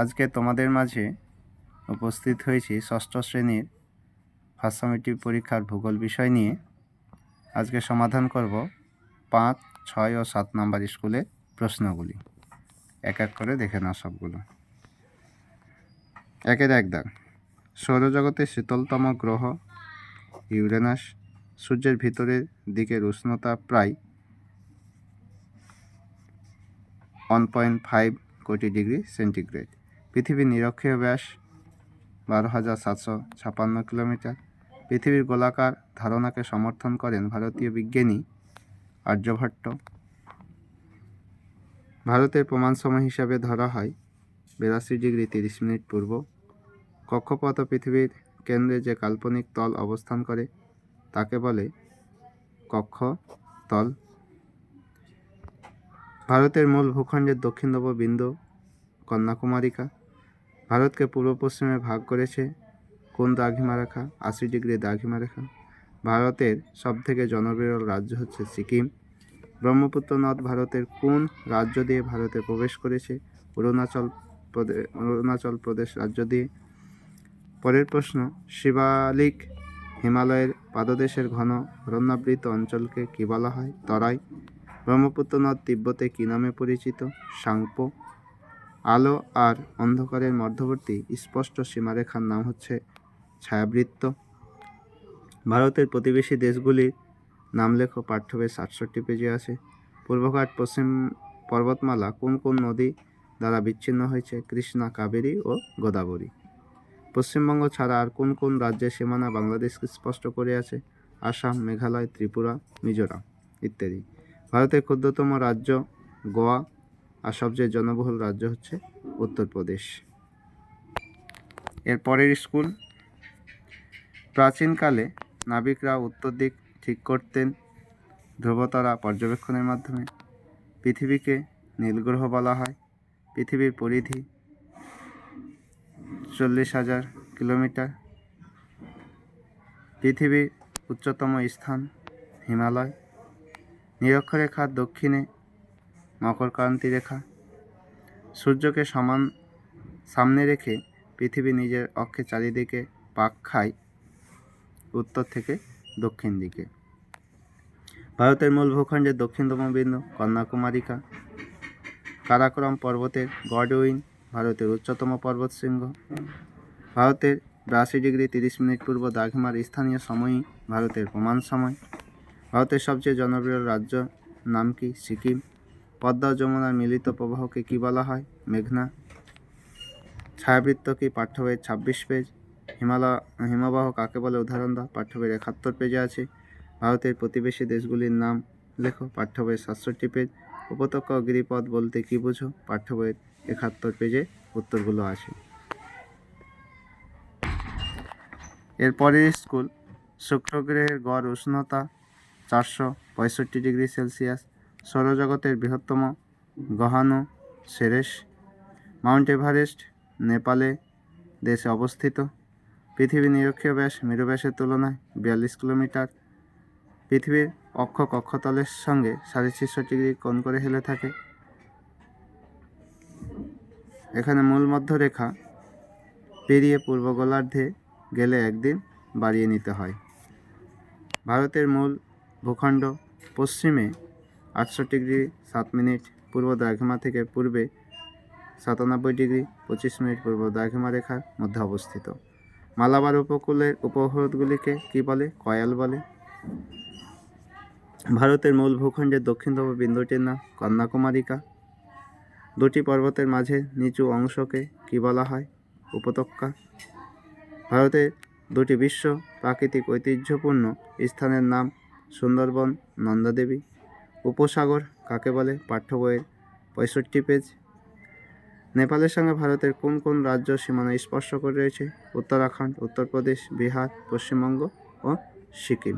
আজকে তোমাদের মাঝে উপস্থিত হয়েছি ষষ্ঠ শ্রেণীর ফার্স্ট সামেটিভ পরীক্ষার ভূগোল বিষয় নিয়ে। আজকে সমাধান করব 5, 6 ও 7 নম্বর স্কুলের প্রশ্নগুলি। এক এক করে দেখে নাও সবগুলো। 1 দাগ। সৌরজগতের শীতলতম গ্রহ ইউরেনাস। সূর্যের ভিতরের দিকের উষ্ণতা প্রায় 1.5 কোটি ডিগ্রি সেন্টিগ্রেড। পৃথিবীর নিরক্ষীয় ব্যাস 12,756 কিলোমিটার। পৃথিবীর গোলাকার ধারণাকে সমর্থন করেন ভারতীয় বিজ্ঞানী আর্যভট্ট। ভারতের প্রমাণসমূহ হিসাবে ধরা হয় 82 ডিগ্রি 30 মিনিট পূর্ব। কক্ষপথ পৃথিবীর কেন্দ্রে যে কাল্পনিক তল অবস্থান করে তাকে বলে কক্ষতল। ভারতের মূল ভূখণ্ডের দক্ষিণতম বিন্দু কন্যাকুমারিকা। ভারতকে পূর্ব পশ্চিমে ভাগ করেছে কোন দ্রাঘিমা রেখা? 80 ডিগ্রি দ্রাঘিমা রেখা। ভারতের সবথেকে জনবিরল রাজ্য হচ্ছে সিকিম। ব্রহ্মপুত্র নদ ভারতের কোন রাজ্য দিয়ে ভারতে প্রবেশ করেছে? অরুণাচল প্রদেশ রাজ্য দিয়ে। পরের প্রশ্ন, শিবালিক হিমালয়ের পাদদেশের ঘন অরণ্যাবৃত অঞ্চলকে কী বলা হয়? তরাই। ব্রহ্মপুত্র নদ তিব্বতে কী নামে পরিচিত? সাংপো। আলো আর অন্ধকারের মধ্যবর্তী স্পষ্ট সীমারেখার নাম হচ্ছে ছায়াবৃত্ত। ভারতের প্রতিবেশী দেশগুলির নাম লেখো, পাঠ্য বই 67 পেজে আছে। পূর্বঘাট পশ্চিম পর্বতমালা কোন কোন নদী দ্বারা বিচ্ছিন্ন হয়েছে? কৃষ্ণা, কাবেরী ও গোদাবরী। পশ্চিমবঙ্গ ছাড়া আর কোন কোন রাজ্যের সীমানা বাংলাদেশকে স্পষ্ট করে আছে? আসাম, মেঘালয়, ত্রিপুরা, মিজোরাম ইত্যাদি। ভারতের ক্ষুদ্রতম রাজ্য গোয়া আর সবচেয়ে জনবহুল রাজ্য হচ্ছে উত্তরপ্রদেশ। এর পরের স্কুল, প্রাচীনকালে নাবিকরা উত্তর দিক ঠিক করতেন ধ্রুবতারা পর্যবেক্ষণের মাধ্যমে। পৃথিবীকে নীলগ্রহ বলা হয়। পৃথিবীর পরিধি 40,000 কিলোমিটার। পৃথিবীর উচ্চতম স্থান হিমালয়। নিরক্ষরেখার দক্ষিণে মকরক্রান্তি রেখা। সূর্যকে সামনে রেখে পৃথিবী নিজের অক্ষের চারিদিকে পাক খায় উত্তর থেকে দক্ষিণ দিকে। ভারতের মূল ভূখণ্ডের দক্ষিণতম বিন্দু কন্যাকুমারিকা। কারাকোরাম পর্বতের গডউইন ভারতের উচ্চতম পর্বতশৃঙ্গ। ভারতের 82 ডিগ্রি 30 মিনিট পূর্ব দ্রাঘিমার স্থানীয় সময়ই ভারতের প্রমাণ সময়। ভারতের সবচেয়ে জনবিরল রাজ্য নাম কি? সিকিম। পদ্মা ও যমুনার মিলিত প্রবাহকে কী বলা হয়? মেঘনা। ছায়াবৃত্ত কি? পাঠ্য বইয়ের 26 পেজ। হিমবাহ কাকে বলে? উদাহরণ দাও। পাঠ্য বইয়ের 71 পেজে আছে। ভারতের প্রতিবেশী দেশগুলির নাম লেখো, পাঠ্য বইয়ের 67 পেজ। উপত্যকা ও গিরিপথ বলতে কী বুঝো? পাঠ্য বইয়ের 71 পেজে উত্তরগুলো আছে। এরপরের স্কুল, শুক্র গ্রহের গড় উষ্ণতা 465 ডিগ্রি সেলসিয়াস। সৌরজগতের বৃহত্তম গ্রহাণু সেরেস। মাউন্ট এভারেস্ট নেপালে দেশে অবস্থিত। পৃথিবীর নিরক্ষীয় ব্যাস মেরু ব্যাসের তুলনায় 42 কিলোমিটার। পৃথিবীর অক্ষ কক্ষতলের সঙ্গে 66.5 ডিগ্রি কোণ করে হেলে থাকে। এখানে মূল মধ্যরেখা পেরিয়ে পূর্ব গোলার্ধে গেলে একদিন বাড়িয়ে নিতে হয়। ভারতের মূল ভূখণ্ড পশ্চিমে 68 ডিগ্রি 7 মিনিট পূর্ব দ্রাঘিমা থেকে পূর্বে 97 ডিগ্রি 25 মিনিট পূর্ব দ্রাঘিমা রেখার মধ্যে অবস্থিত। মালাবার উপকূলের উপহ্রদগুলিকে কী বলে? কয়াল বলে। ভারতের মূল ভূখণ্ডের দক্ষিণতম বিন্দুটির নাম কন্যাকুমারিকা। দুটি পর্বতের মাঝে নিচু অংশকে কী বলা হয়? উপত্যকা। ভারতের দুটি বিশ্ব প্রাকৃতিক ঐতিহ্যপূর্ণ স্থানের নাম সুন্দরবন, নন্দাদেবী। উপসাগর কাকে বলে? পাঠ্য বইয়ের 65 পেজ। নেপালের সঙ্গে ভারতের কোন কোন রাজ্য সীমানা স্পর্শ করে রয়েছে? উত্তরাখণ্ড, উত্তরপ্রদেশ, বিহার, পশ্চিমবঙ্গ ও সিকিম।